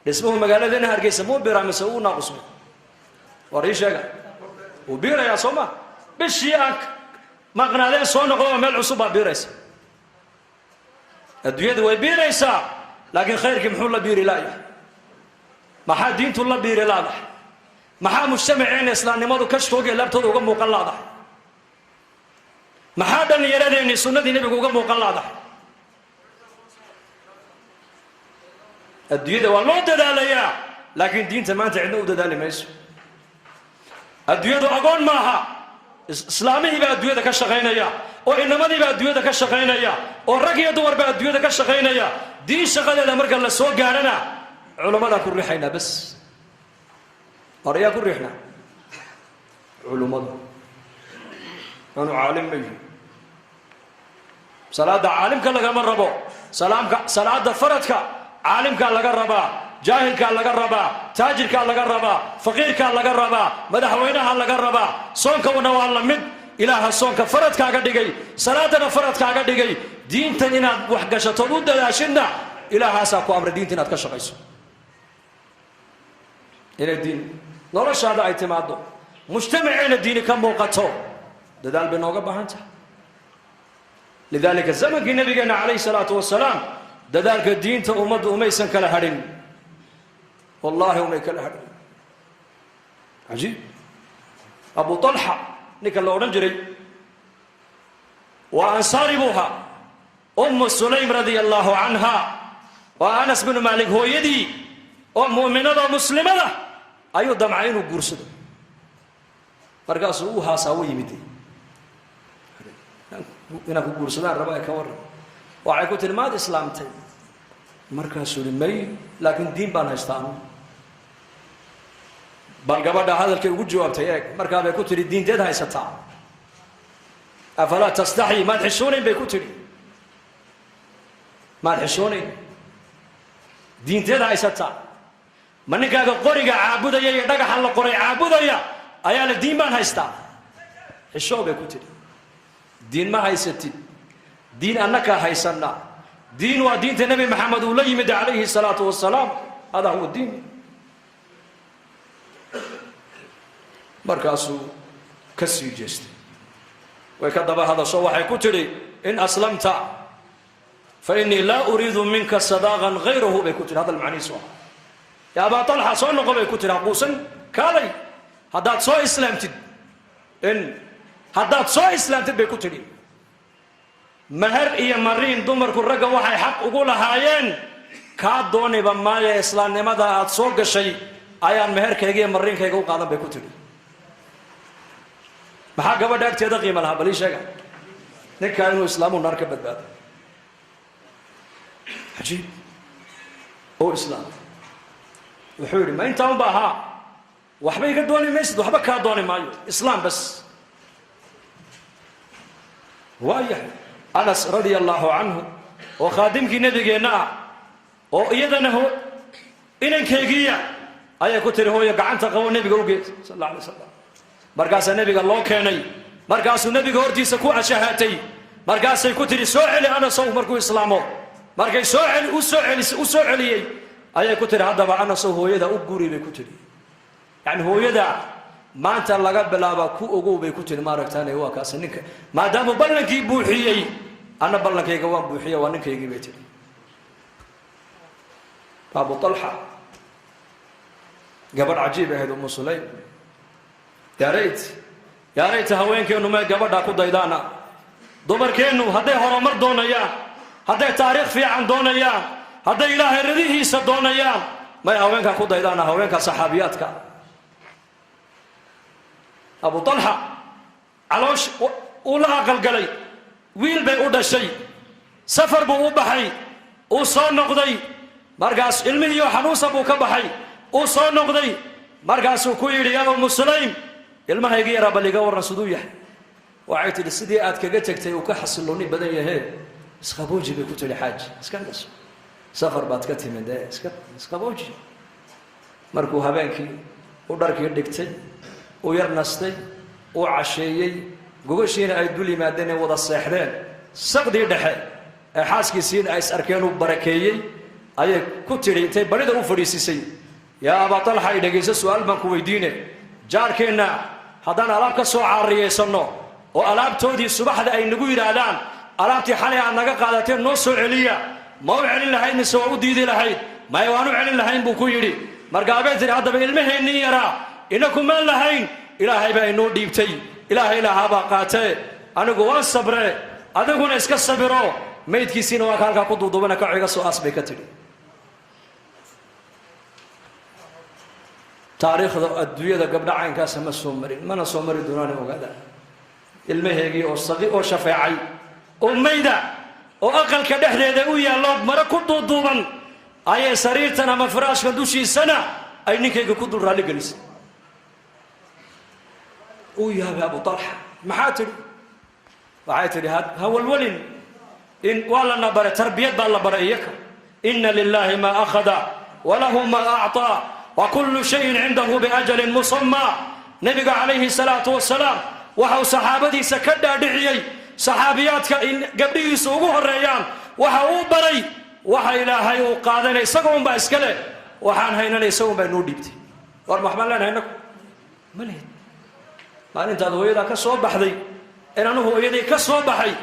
dhismuhu magaaladeena hargeysa muu biiraa mise uu naaqusmay war ii sheega wuu biirayaa soo ma bishii aan maqnaadeen soo noqdoo meel cusub baa biiraysa adduunyadu way biiraysaa laakiin khayrkii muxuu la biiri laayahay maxaa diintu la biiri laadahay maxaa mujtamaceena islaamnimadu kashkooga ee laabtooda uga muuqan laadahay maxaa dhallinyaradeenii sunnadii nebigu uga muuqan laadahay adduunyada waa loo dadaalayaa laakiin diinta maanta cidna u dadaali mayso adduunyadu agoon maaha islaamihii baa adduunyada ka shaqaynaya oo inamadii baa adduunyada ka shaqaynaya oo rag iyo dumar baa adduunyada ka shaqaynaya diin shaqadeeda marka la soo gaadhana culimmadaan ku riixaynaa bas hor ayaa ku riixnaa culummadu anu caalim ma yihin salaada caalimka lagama rabo salaada faradka caalimkaa laga rabaa jaahilkaa laga rabaa taajirkaa laga rabaa faqiirkaa laga rabaa madaxweynaha laga rabaa soonkana waa la mid ilaaha soonka faradkaaga dhigay salaadana faradkaaga dhigay diintan inaad wax gashatood u dadaashidna ilaahaasaa ku amray diinta inaad ka shaqayso inay diin noloshaada ay timaado mujtamaceena diini ka muuqato dadaal bay nooga baahan tahay lidaalika zamankii nabigeena calayhi salaatu wasalaam dadaalka diinta ummaddu umaysan kala hadhin wallaahi umay kala hadhin cajiib abu talxa ninka la odhan jiray waa ansaari buu ahaa ummu sulaym radia allaahu canha waa anas binu maalik hooyadii oo mu'minada muslimada ayuu damcay inuu guursado markaasuu u haasaa u yimid inaan ku guursadaan raba ka warran waxay ku tihi maad islaamtay markaasuu ihi may laakiin diin baan haystaa anu bal gabadha hadalkay ugu jawaabtay eeg markaa bay ku tidhi diinteed haysataa afalaa tastaxyi maad xishoonayn bay ku tidhi maad xishoonayn diinteed haysataa ma ninkaaga qoriga caabudaya iyo dhagaxa la qoray caabudaya ayaa la diin baan haystaa xishoo bay ku tidhi diin ma haysatid diin annakaa haysanna diin waa diinta nebi maxamed uu la yimid calayhi salaatu wasalaam hada huwa diin markaasuu ka sii jeestay way ka daba hadasho waxay ku tidhi in aslamta fa innii laa uriidu minka sadaaqan hayrahu bay ku tidhi hadal macnihiisu ah yaa abaa talxa soo noqo bay ku tidhi haquusan kaalay haddaad soo islaamtid bay ku tidhi mahar iyo mariin dumarku ragga waxay xaq ugu lahaayeen kaa dooniba maayo islaamnimada aad soo gashay ayaan meherkayga iyo mariinkayga u qaadan bay ku tidhi maxaa gabadha agteeda qiimo lahaa bal ii sheega ninkaa inuu islaamu naar ka badbaado cajiib oo islaam wuxuu yidhi ma intaa unba ahaa waxba iga dooni maysid waxba kaa dooni maayo islaam bas waayahay anas radia allahu canhu oo khaadimkii nabigeenna ah oo iyadana inankaygiiya ayay ku tiri hooyo gacanta qabo nebiga ugeed sal alla alay wasalam markaasaa nebiga loo keenay markaasuu nebiga hortiisa ku ashahaatay markaasay ku tidhi soo celi anasow markuu islaamo markay u soo celiyey ayay ku tidhi haddaba anasow hooyada u guri bay ku tidhi yacni hooyada maanta laga bilaaba ku ogow bay ku tidhi maaragtaan waa kaas ninka maadaamuu ballankii buuxiyey anna ballankayga waan buuxiya waa ninkaygii bay tidhi abu talxa gabadh cajiib ahayd umu sulaym yaa rayta haweenkeennu may gabadha ku daydaana dumarkeennu hadday horumar doonayaan hadday taariikh fiican doonayaan hadday ilaahay radihiisa doonayaan may haweenkaa ku daydaana haweenka saxaabiyaadka abu talxa caloosh uu la aqalgalay wiil bay u dhashay safar buu u baxay uu soo noqday markaas ilmihiiyo xanuunsa buu ka baxay uu soo noqday markaasuu ku yidhi yaa umu sulaym ilmahaygi yaraa bal iga warran siduu yahay waxay tidhi sidii aad kaga tegtay uu ka xasilooni badan yahee isqabooji bay ku tidhi xaaji iska naso safar baad ka timid isqabooji markuu habeenkii u dharkii dhigtay u yar nastay uu casheeyey gogashiina ay dul yimaadeen ee wada seexdeen saqdii dhexe ee xaaskiisiina ay is arkeen uu barakeeyey ayay ku tidhi intay barida u fadhiisisay yaa abaa talxa ay dhegayso su-aal baan ku weydiine jaarkeenna haddaan alaab ka soo caariyaysanno oo alaabtoodii subaxda ay nagu yidhaahdaan alaabtii xalay aad naga qaadateen noo soo celiya ma u celin lahayd mise waa u diidi lahayd maya waan u celin lahayn buu ku yidhi markaabay tidhi haddaba ilmaheennii yaraa inakumaan lahayn ilaahay baa inoo dhiibtay ilaahay lahaabaa qaatee anigu waan sabre adiguna iska sabiro maydkiisiina waa ka halkaa ku duudubana ka ciga soo aas bay ka tidhi taariikhda adduunyada gabdha caynkaasa ma soo marin mana soo mari doonaana ogaada ilmaheegii oo shafeecay oo mayda oo aqalka dhexdeeda u yaallo mare ku duuduuban ayay sariirtan ama faraashkan dushiisana ay ninkayga ku dul raalli gelisay uu yaabay abu talxa maxaa tidhi waxay tidhi ha walwalin waa lana baray tarbiyad baa la baray iyaka ina lilaahi maa akhada walahu maa acطaa وكل شيء عنده بأجل مسمى نبي عليه الصلاة والسلام وحو صحابتي سكدا دعيي صحابيات قبلي سوقه الريان وحو بري وحا إلهي وقادنا يسقون بأسكله وحان هينا يسقون بنوديبتي والمحمل لنا هناك مليت ما أنت هو إذا كسب بحذي إن أنه هو إذا كسب بحي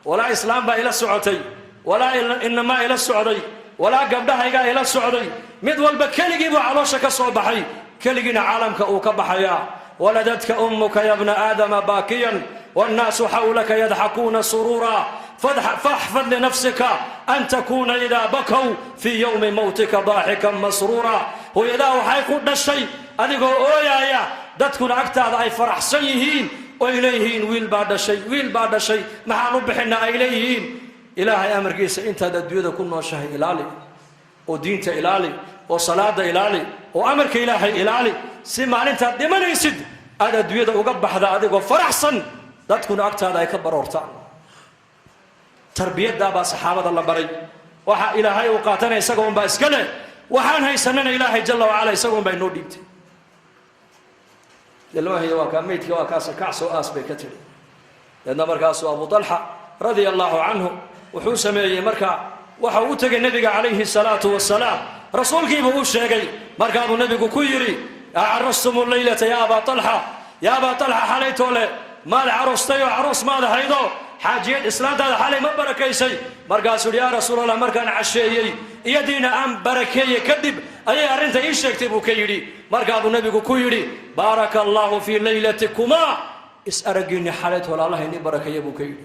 ولا إسلام با إلى السعودي ولا إنما إلى السعودي ولا قبلها يجا إلى السعودي مدول بكلجي وعلوشك صوبحي كلجينا عالمك وكبحيا ولدتك أمك يا ابن آدم باكيا والناس حولك يضحكون سرورا فاحفظ لنفسك أن تكون إذا بكوا في يوم موتك ضاحكا مسرورا هو إذا حيكون الشيء أديكو أويا دتكون أكتاد أي فرح سيهين وإليهين ويل بعد شيء مع ربحنا إليهين إلهي أمر كيس أنت هذا الدنيا كنا شهي إلالي ودينته إلالي وصلاة إلالي وأمرك إلهي إلالي سمع أنت دمن يسد هذا الدنيا وقبح هذا أديكو فرح صن لا تكون أكتاد أي كبر ورطان تربية دابا صحابة الله بري وحا إلهي وقاتنا يسقون بأسكله وحان هاي سنن إلهي جل وعلا يسقون بينو ديبتي للوهي وكاميتك وكاسا كعسو آسبي كتري لأن مركاسو أبو طلحة رضي الله عنه wuxuu sameeyay marka waxa uu tagay nabiga calayhi salaatu wasalaam rasuulkiiba uu sheegay markaabuu nabigu ku yiri a'arastum laylata ya aba talha يا أبا طلحة حاليتو له مال عروستي وعروس ماذا هيدو حاجيات إسلام هذا حالي ما بركيسي مرقاسوا يا رسول الله مرقان عشيي يدينا أم بركي كذب أي أرنت إيش يكتبوا كيري مرقابو نبي كيري بارك الله في ليلتكما اسأرقيني حاليت ولا الله إني بركي أبو كيري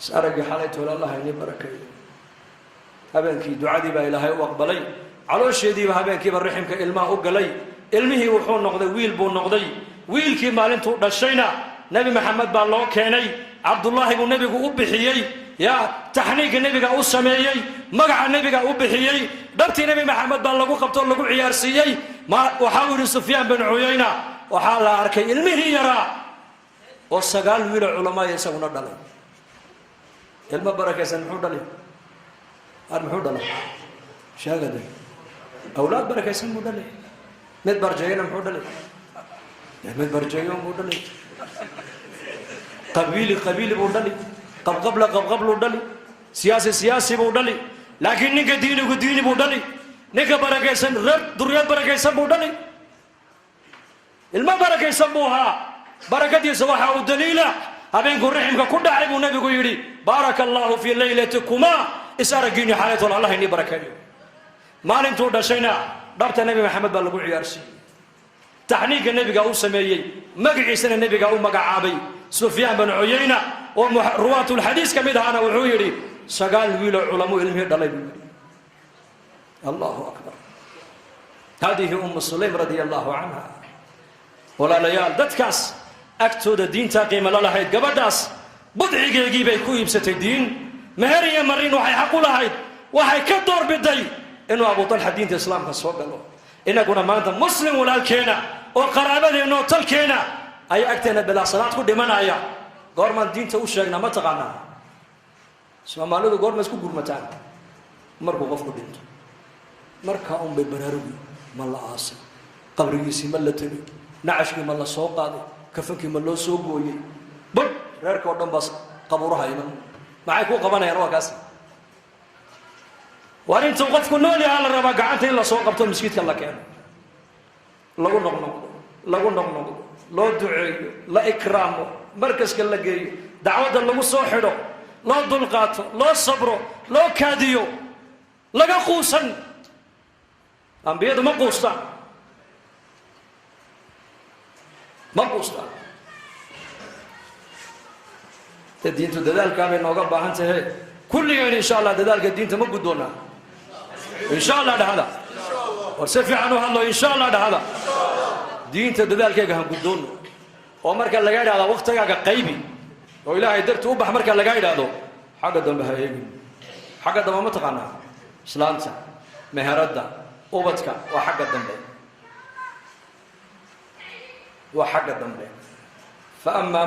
اسأرقي حاليت ولا الله إني بركي هبنكي دعادي با إلهي وأقبلي على الشيدي هبنكي بالرحم كإلما أقلي علمه وحون نقضي ويل بون نقضي ويل كي مالنتو دشينا نبي محمد بالله كيني عبد الله بن نبي أبحيي يا تحنيك النبي أسميي مقع النبي أبحيي دبتي نبي محمد بالله قبطوا له عيارسيي ما وحاول سفيان بن عيينة وحال أركي علمه يرى والسقال ويل علماء يسوون الدليل علم بركة سنحو دليل أرمحو دليل شاهد أولاد بركة سنحو دليل مدبر جاينا محو دليل مدبر جاينا محو دليل قبيلي بودلي قبل بودلي سياسي بودلي لكن نيك ديني بودلي نيك بركيسن رب دريات بركيسن بودلي الما بركيسن بوها بركة يسوعها ودليلة أبين قرحهم كل عيب النبي يقولي بارك الله في ليلتكما إسارقيني حالة الله إني بركة ما لم تود شينا ضبط النبي محمد بالله عيارسي تحنيك النبي قاو سميي مقعي سنة النبي قاو مقعابي سفيان بن عيينة ورواة الحديث كميدها أنا وحويري سقال ويلو علماء علمه دليل الله أكبر هذه سليم رضي الله عنها ولا ليال دتكاس أكتود الدين تاقيم الله هيد قبداس بدعي جيبي كويب ستدين مهرية مرين وحي حقوا لهيد وحي كدور بدي إنه أبو طلحة دين الإسلام كسوق له إنه كنا ما أنت مسلم ولا الكينا وقرابة إنه تلكينا أي أكتنا بلا صلاة كل من أيا قرما الدين توشجنا ما تقعنا سما مالو قرما سكو قرمتان مركو غفو دين مركا ببراروي ملا عاصم قبري سي ملتني نعشكي ملا سوق هذا كفنكي ملا سوق وي بد ريرك ودن بس قبورها يمن معي كو قبانا يا رواكاس وارين توقف كنولي على الربا قعدتين لا سوق قبطو مسكيت الله كان لغو نقنق لو دعي لا إكرام مركز كلا جاي دعوة الله مصوحره لا ضلقات لا صبره لا كاديو لا قوسا أنبياء ما قوسا الدين تدلال كامل نوقف بعنته كل يوم إن شاء الله دلال الدين تمقدونا إن شاء الله هذا ورسفي عنه الله إن شاء الله هذا دين تدلال كيجا هم قدون ومرك اللي قاعد على وقت كيجا قيبي وإلهي درت وبح مرك اللي قاعد هذا حاجة دم بهايجي حاجة دم ما تقنا سلامته مهرده وبتك وحاجة دم به وحاجة دم به فأما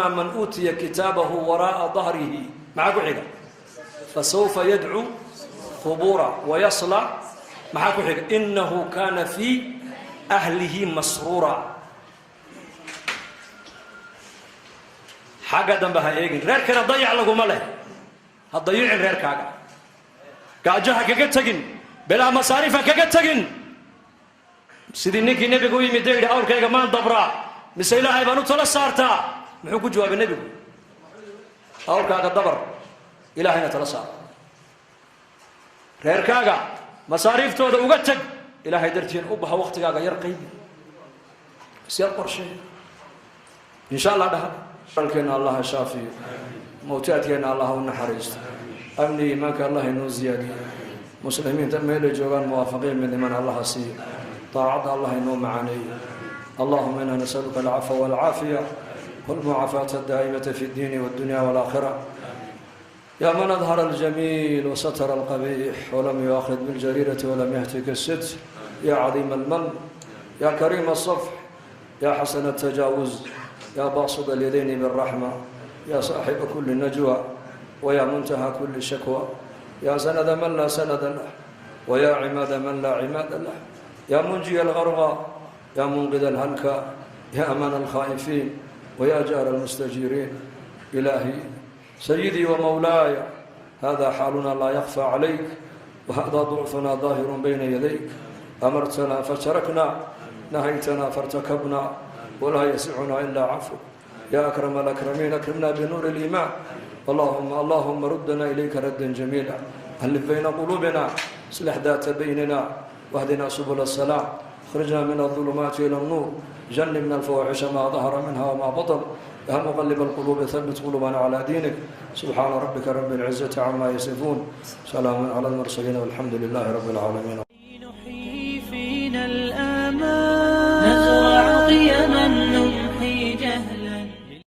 من أوتي كتابه وراء ظهره معك حاجة فسوف يدعو ثبورا ويصلى معك حاجة إنه كان في أهله مسرورا حاجة دنبها إيجن غير كنا ضيع لكم ماله هتضيع غير كاجا كاجها كجتجن بلا مصاريف كجتجن سيدني كي نبي قوي مدير أور كيجا ما ندبرا مسيلا هاي بنو ثلاث سارتا محوك جواب النبي أور كاجا دبر إلى هنا ثلاث سار غير كاجا مصاريف تودا وقتج إلى هيدرتين أبها وقت كاجا يرقي سير قرشين إن شاء الله ده لكن الله شافي موتاتنا الله ونحرست أمني ماك الله إنه زيادة مسلمين تميل جوان موافقين من من الله سي طاعة الله إنه معاني اللهم إنا نسألك العفو والعافية والمعافاة الدائمة في الدين والدنيا والآخرة يا من أظهر الجميل وستر القبيح ولم يؤاخذ بالجريرة ولم يهتك الستر يا عظيم المن يا كريم الصفح يا حسن التجاوز يا باسط اليدين بالرحمة يا صاحب كل نجوى ويا منتهى كل شكوى يا سند من لا سند له ويا عماد من لا عماد له يا منجي الغرغى يا منقذ الهلكى يا أمان الخائفين ويا جار المستجيرين إلهي سيدي ومولاي هذا حالنا لا يخفى عليك وهذا ضعفنا ظاهر بين يديك أمرتنا فشركنا نهيتنا فارتكبنا ولا يسعنا إلا عفوك يا أكرم الأكرمين أكرمنا بنور الإيمان اللهم ردنا إليك ردا جميلا ألف بين قلوبنا اصلح ذات بيننا واهدنا سبل السلام اخرجنا من الظلمات إلى النور جنبنا الفواحش ما ظهر منها وما بطن يا مقلب القلوب ثبت قلوبنا على دينك سبحان ربك رب العزة عما يصفون سلام على المرسلين والحمد لله رب العالمين